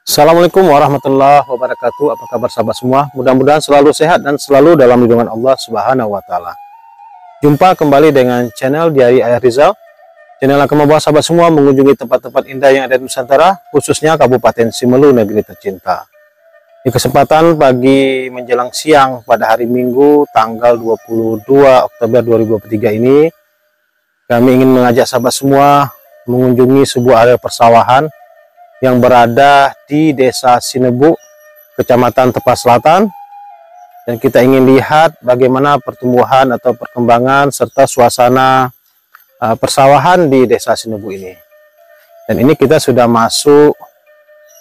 Assalamualaikum warahmatullahi wabarakatuh. Apa kabar sahabat semua? Mudah-mudahan selalu sehat dan selalu dalam lindungan Allah Subhanahu wa taala. Jumpa kembali dengan channel Diari Ayah Rizal. Channel akan membawa sahabat semua mengunjungi tempat-tempat indah yang ada di Nusantara, khususnya Kabupaten Simelu, negeri tercinta. Di kesempatan pagi menjelang siang pada hari Minggu tanggal 22 Oktober 2023 ini, kami ingin mengajak sahabat semua mengunjungi sebuah area persawahan yang berada di Desa Sinebu, Kecamatan Tepas Selatan, dan kita ingin lihat bagaimana pertumbuhan atau perkembangan serta suasana persawahan di Desa Sinebu ini. Dan ini kita sudah masuk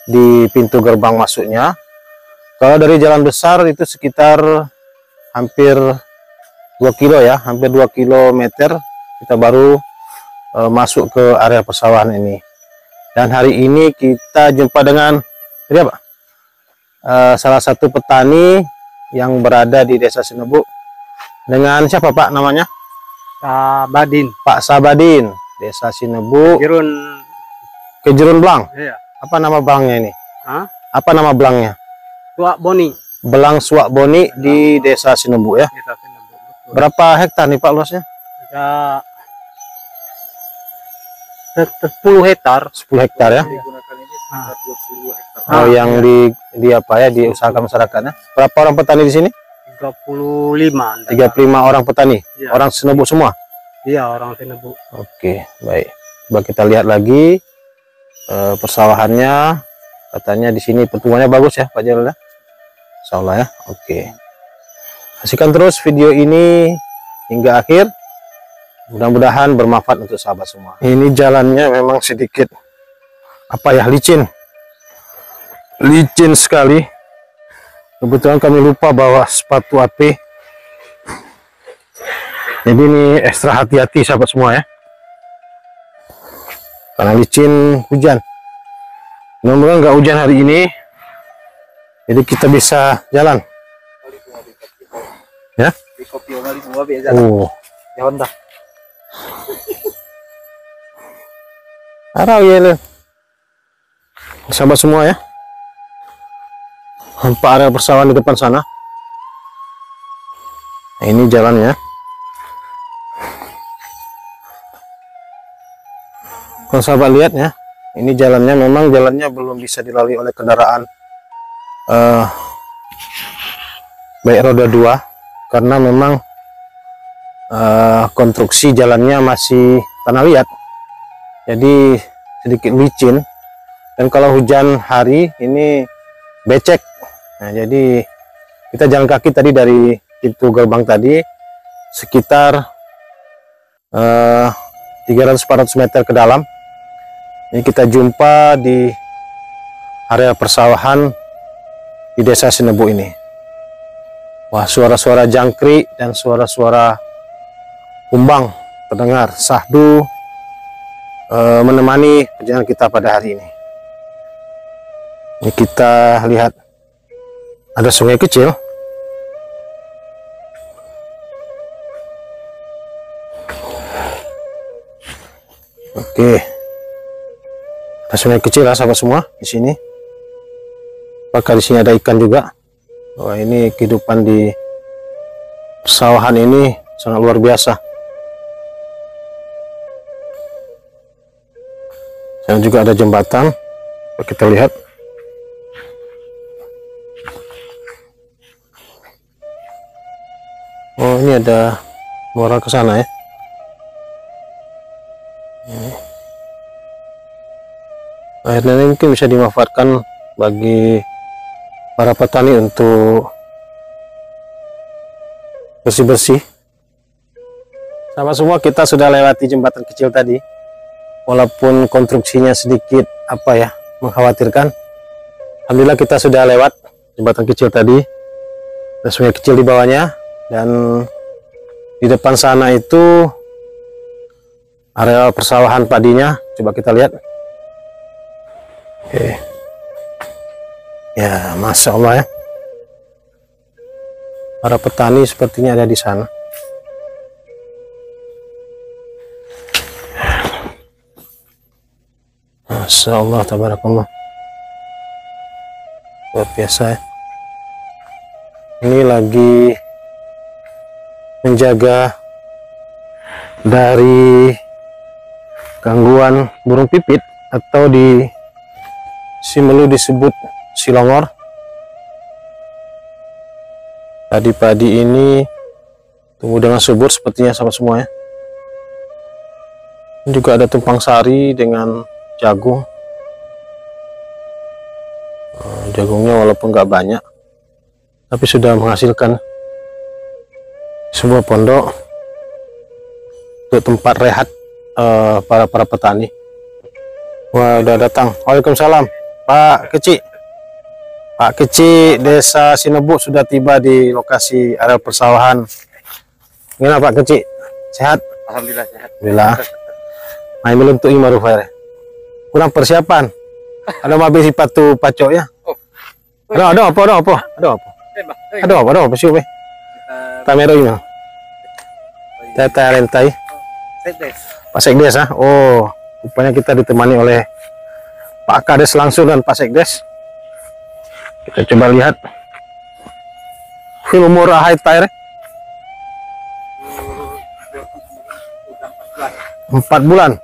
di pintu gerbang masuknya. Kalau dari jalan besar itu sekitar hampir 2 kilo ya, hampir 2 kilometer kita baru masuk ke area persawahan ini. Dan hari ini kita jumpa dengan salah satu petani yang berada di Desa Sinebu. Dengan siapa Pak namanya? Sabadin. Pak Sabadin, Desa Sinebu. Kejerun Blang. Iya. Apa nama belangnya ini? Hah? Apa nama belangnya? Suak Boni. Belang Suak Boni di Desa Sinebu ya. Desa Sinebu. Betul. Berapa hektar nih Pak luasnya? Ada 10 hektar. 10 hektar ya. Digunakan ini sekitar 20 hektar. Oh, yang di apa ya, diusahakan masyarakatnya. Berapa orang petani di sini? 35. 35 orang petani. Iya. Orang Sinebu semua. Iya, orang Sinebu. Oke, baik. Coba kita lihat lagi persawahannya. Katanya di sini pertumbuhannya bagus ya, Pak Jalil ya. Insyaallah ya. Oke. Saksikan terus video ini hingga akhir. Mudah-mudahan bermanfaat untuk sahabat semua. Ini jalannya memang sedikit licin. Licin sekali. Kebetulan kami lupa bawa sepatu AP. Jadi ini ekstra hati-hati sahabat semua ya. Karena licin hujan. Mudah-mudahan nggak hujan hari ini. Jadi kita bisa jalan. Ya? Oh. Ya Honda. Arau ya le. Sahabat semua ya. Nampak area persawahan di depan sana. Nah, ini jalannya. Kalau sahabat lihat ya, ini jalannya memang jalannya belum bisa dilalui oleh kendaraan baik roda 2 karena memang konstruksi jalannya masih tanah liat, jadi sedikit licin, dan kalau hujan hari ini becek. Nah, jadi kita jalan kaki tadi dari pintu gerbang tadi sekitar 300-400 meter ke dalam. Ini kita jumpa di area persawahan di Desa Sinebu ini. Wah, suara-suara jangkrik dan suara-suara kumbang terdengar sahdu menemani perjalanan kita pada hari ini. Ini kita lihat ada sungai kecil. Oke. Ada sungai kecil lah sahabat semua di sini. Apakah di sini ada ikan juga? Wah, ini kehidupan di persawahan ini sangat luar biasa. Dan juga ada jembatan. Kita lihat. Oh, ini ada muara ke sana ya. Akhirnya ini mungkin bisa dimanfaatkan bagi para petani untuk bersih-bersih. Sama semua, kita sudah lewati jembatan kecil tadi. Walaupun konstruksinya sedikit mengkhawatirkan. Alhamdulillah kita sudah lewat jembatan kecil tadi. Ada sungai kecil di bawahnya, dan di depan sana itu area persawahan padinya. Coba kita lihat. Oke. Ya, Masya Allah ya. Para petani sepertinya ada di sana. Masya Allah, tabarakallah. luar biasa ya. Ini lagi menjaga dari gangguan burung pipit atau di Simelu disebut silongor. Padi-padi ini tumbuh dengan subur sepertinya sahabat semua ya. Ini juga ada tumpang sari dengan jagung. Jagungnya walaupun nggak banyak, tapi sudah menghasilkan sebuah pondok untuk tempat rehat para petani. Wah, udah datang. Waalaikumsalam, Pak Kecik. Pak Kecik, Desa Sinebuk sudah tiba di lokasi area persawahan. Gimana Pak Kecik? Sehat? Alhamdulillah sehat. Alhamdulillah. Main belum tuh Imarufair. Kurang persiapan. Ada mabih sipatu pacok ya. Ada apa sih be? Kamera ini. Tata rentai. Pak Sekdes ah. Oh, rupanya kita ditemani oleh Pak Kades langsung dan Pak Sekdes. Kita coba lihat. Umur ahai tair 4 bulan.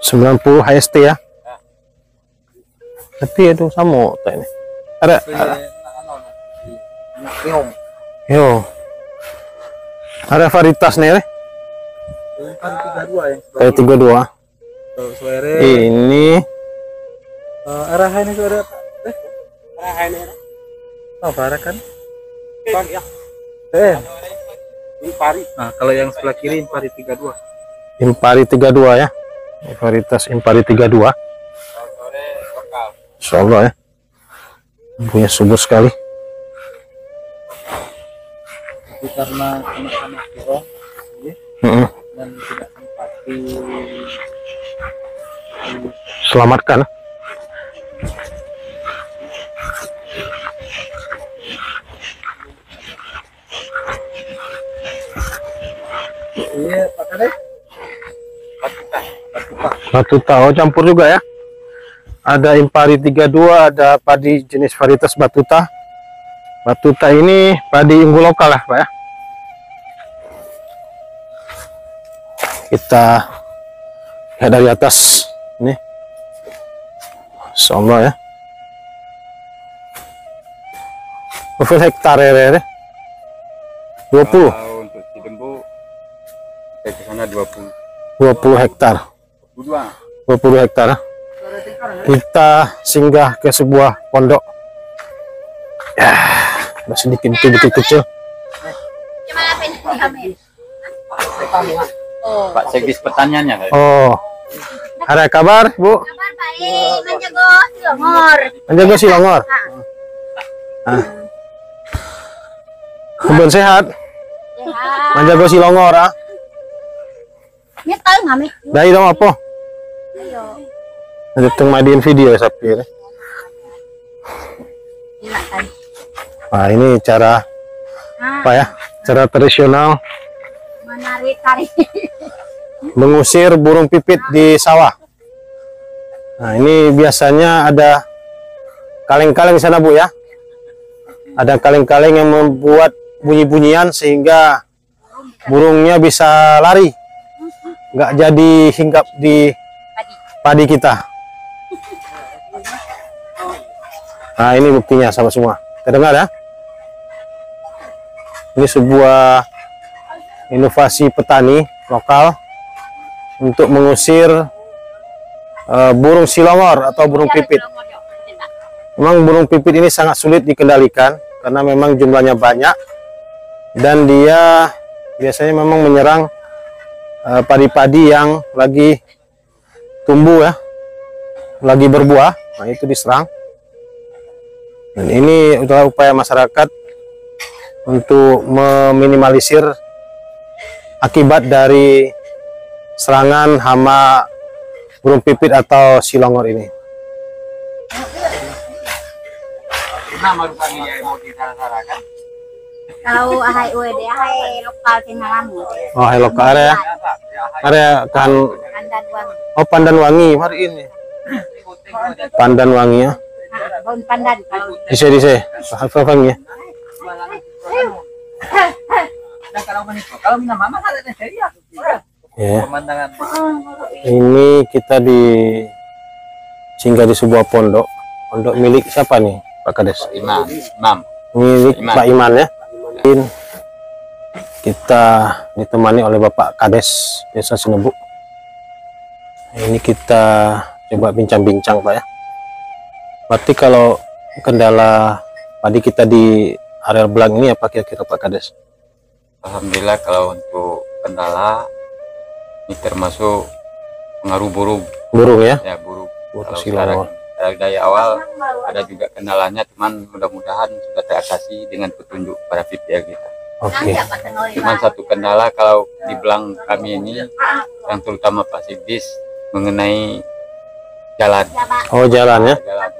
90 HST ya. Tapi itu sama ini. Ada. Yo. Ada varietas nih. Kayak 32. Ini Arahan itu ada apa? Arahan ini. Oh, barakan. Impari. Nah, kalau yang sebelah kiri Impari 32. Impari 32 ya. Varietas Impari 32. Insyaallah ya. Punya subur sekali. Karena anak-anak dorong dan tidak sempat Selamatkan. Iya, Pak Kades. Batuta, oh campur juga ya. Ada Impari 32, ada padi jenis varietas Batuta. Batuta ini padi unggul lokal lah Pak ya. Kita lihat dari atas ini. Insyaallah ya. Berapa hektar ya? 20. Untuk Cidembu ke sana 20 hektar. 20 hektar. Kita singgah ke sebuah pondok. Ya, ada sedikit kecil. Pak Segis pertanyaannya. Oh, ada kabar Bu? Kabar baik, menjaga Silongor. Menjaga Silongor. Kebun sehat. Sehat. Menjaga Silongor ah. Nyetel ngami. Dari dong apa? Ayo. Nanti tengmadiin video sapi ya. Silakan. Nah ini cara apa ya? Cara tradisional Menarik-tarik. mengusir burung pipit di sawah. Nah ini biasanya ada kaleng-kaleng sana Bu ya. Ada kaleng-kaleng yang membuat bunyi-bunyian sehingga burungnya bisa lari, nggak jadi hinggap di padi kita. Nah ini buktinya sahabat semua. Terdengar ya? Ini sebuah inovasi petani lokal untuk mengusir burung silongor atau burung pipit. Memang burung pipit ini sangat sulit dikendalikan karena memang jumlahnya banyak dan dia biasanya memang menyerang padi-padi yang lagi tumbuh ya, lagi berbuah. Nah itu diserang. Dan ini adalah upaya masyarakat untuk meminimalisir akibat dari serangan hama burung pipit atau silongor ini. Kalau ahai UED, ahai lokal Tinalamu. Oh, hai lokal area kan Pandan Wangi. oh Pandan Wangi hari ini. Pandan wangi ya. Daun pandan kalau Dise apa wangi ya. Kalau minum mama ada ya. Ya. Pemandangan. Ini kita singgah di sebuah pondok. Pondok milik siapa nih, Pak Kades? Imam. Milik Iman. Pak Iman ya. Kita ditemani oleh Bapak Kades Desa Sinebu. Ini kita coba bincang-bincang Pak ya. Berarti kalau kendala padi kita di area Belang ini apa kira-kira Pak Kades? Alhamdulillah kalau untuk kendala ini termasuk pengaruh burung Burung ya? ya burung. Burung Kalau silau. sekarang dari awal ada juga kendalanya, cuman mudah-mudahan sudah teratasi dengan petunjuk para VPR kita. Oke. Cuman satu kendala kalau di Belang kami ini yang terutama Pak Sigdis mengenai jalan. Oh jalan ya? Jalan,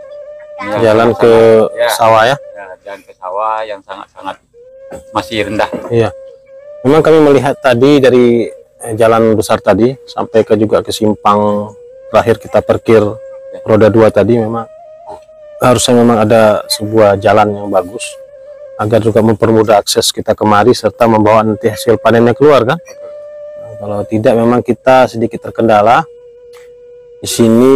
Jalan ke ya, sawah ya? ya, jalan ke sawah yang sangat-sangat masih rendah. Iya. Memang kami melihat tadi dari jalan besar tadi sampai juga ke simpang terakhir kita parkir roda 2 tadi, memang harusnya memang ada sebuah jalan yang bagus agar juga mempermudah akses kita kemari serta membawa nanti hasil panennya keluar kan. Nah, kalau tidak memang kita sedikit terkendala di sini.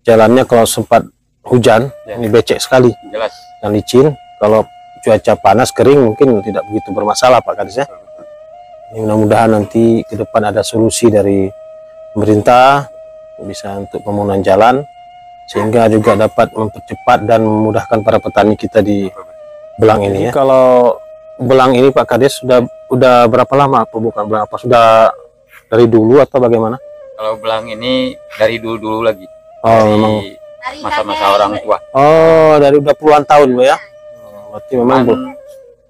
Jalannya kalau sempat hujan Ya. ini becek sekali Jelas. dan licin. Kalau cuaca panas kering mungkin tidak begitu bermasalah Pak Kades ya. Ini mudah-mudahan nanti ke depan ada solusi dari pemerintah bisa untuk pembangunan jalan sehingga juga dapat mempercepat dan memudahkan para petani kita di Belang ini ya. Kalau Belang ini Pak Kades udah berapa lama bukan berapa, sudah dari dulu atau bagaimana? Kalau Belang ini dari dulu-dulu lagi. Oh Dari memang. masa-masa orang tua. Oh dari udah puluhan tahun Bu ya. Berarti memang Bu. Cuman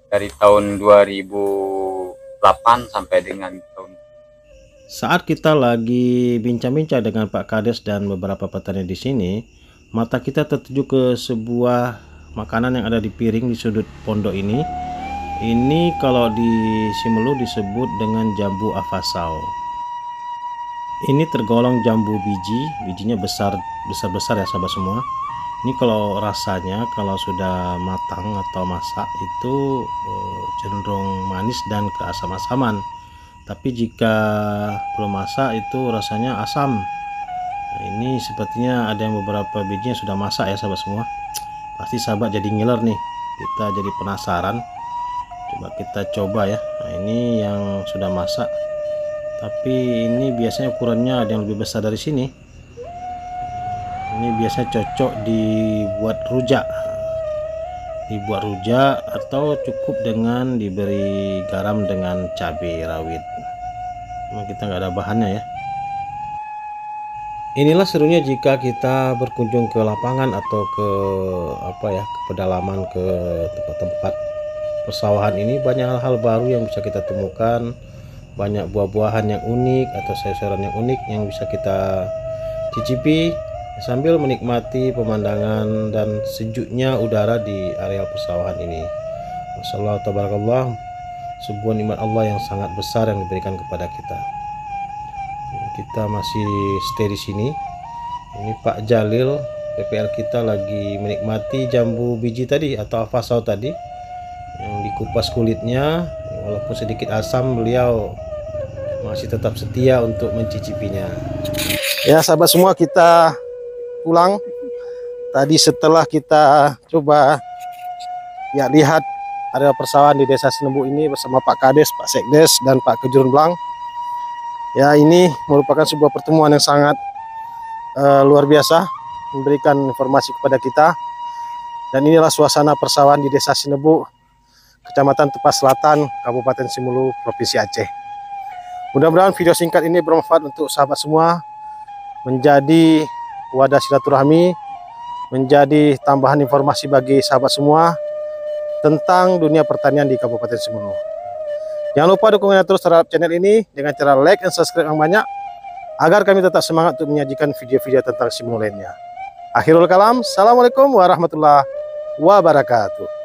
dari tahun 2008 sampai dengan tahun Saat kita lagi bincang-bincang dengan Pak Kades dan beberapa petani di sini, mata kita tertuju ke sebuah makanan yang ada di piring di sudut pondok ini. Ini kalau di Simelu disebut dengan jambu afasau. Ini tergolong jambu biji, bijinya besar ya sahabat semua. Ini kalau rasanya kalau sudah matang atau masak itu cenderung manis dan keasam-asaman. Tapi jika belum masak itu rasanya asam. Nah, ini sepertinya ada yang beberapa bijinya sudah masak ya sahabat semua. Pasti sahabat jadi ngiler nih. Kita jadi penasaran. Coba kita coba ya. Nah, ini yang sudah masak. Tapi ini biasanya ukurannya ada yang lebih besar dari sini. Ini biasanya cocok dibuat rujak. Dibuat rujak atau cukup dengan diberi garam dengan cabai rawit. Memang kita nggak ada bahannya ya. Inilah serunya jika kita berkunjung ke lapangan atau ke ke pedalaman, ke tempat-tempat persawahan ini. Banyak hal-hal baru yang bisa kita temukan, banyak buah-buahan yang unik atau sayur-sayuran yang unik yang bisa kita cicipi sambil menikmati pemandangan dan sejuknya udara di area persawahan ini. Masyaallah tabarakallah, sebuah nikmat Allah yang sangat besar yang diberikan kepada kita. Kita masih stay di sini. Ini Pak Jalil PPL kita lagi menikmati jambu biji tadi atau afasau tadi yang dikupas kulitnya. Walaupun sedikit asam, beliau masih tetap setia untuk mencicipinya. Ya sahabat semua, kita pulang tadi setelah kita coba ya lihat area persawahan di Desa Sinebu ini bersama Pak Kades, Pak Sekdes dan Pak Kejurun Belang. Ya, ini merupakan sebuah pertemuan yang sangat luar biasa, memberikan informasi kepada kita. Dan inilah suasana persawahan di Desa Sinebu, Kecamatan Tepas Selatan, Kabupaten Simelu, Provinsi Aceh. Mudah-mudahan video singkat ini bermanfaat untuk sahabat semua, menjadi wadah silaturahmi, menjadi tambahan informasi bagi sahabat semua tentang dunia pertanian di Kabupaten Simelu. Jangan lupa dukungannya terus terhadap channel ini dengan cara like dan subscribe yang banyak agar kami tetap semangat untuk menyajikan video-video tentang Simelu lainnya. Akhirul kalam, assalamualaikum warahmatullahi wabarakatuh.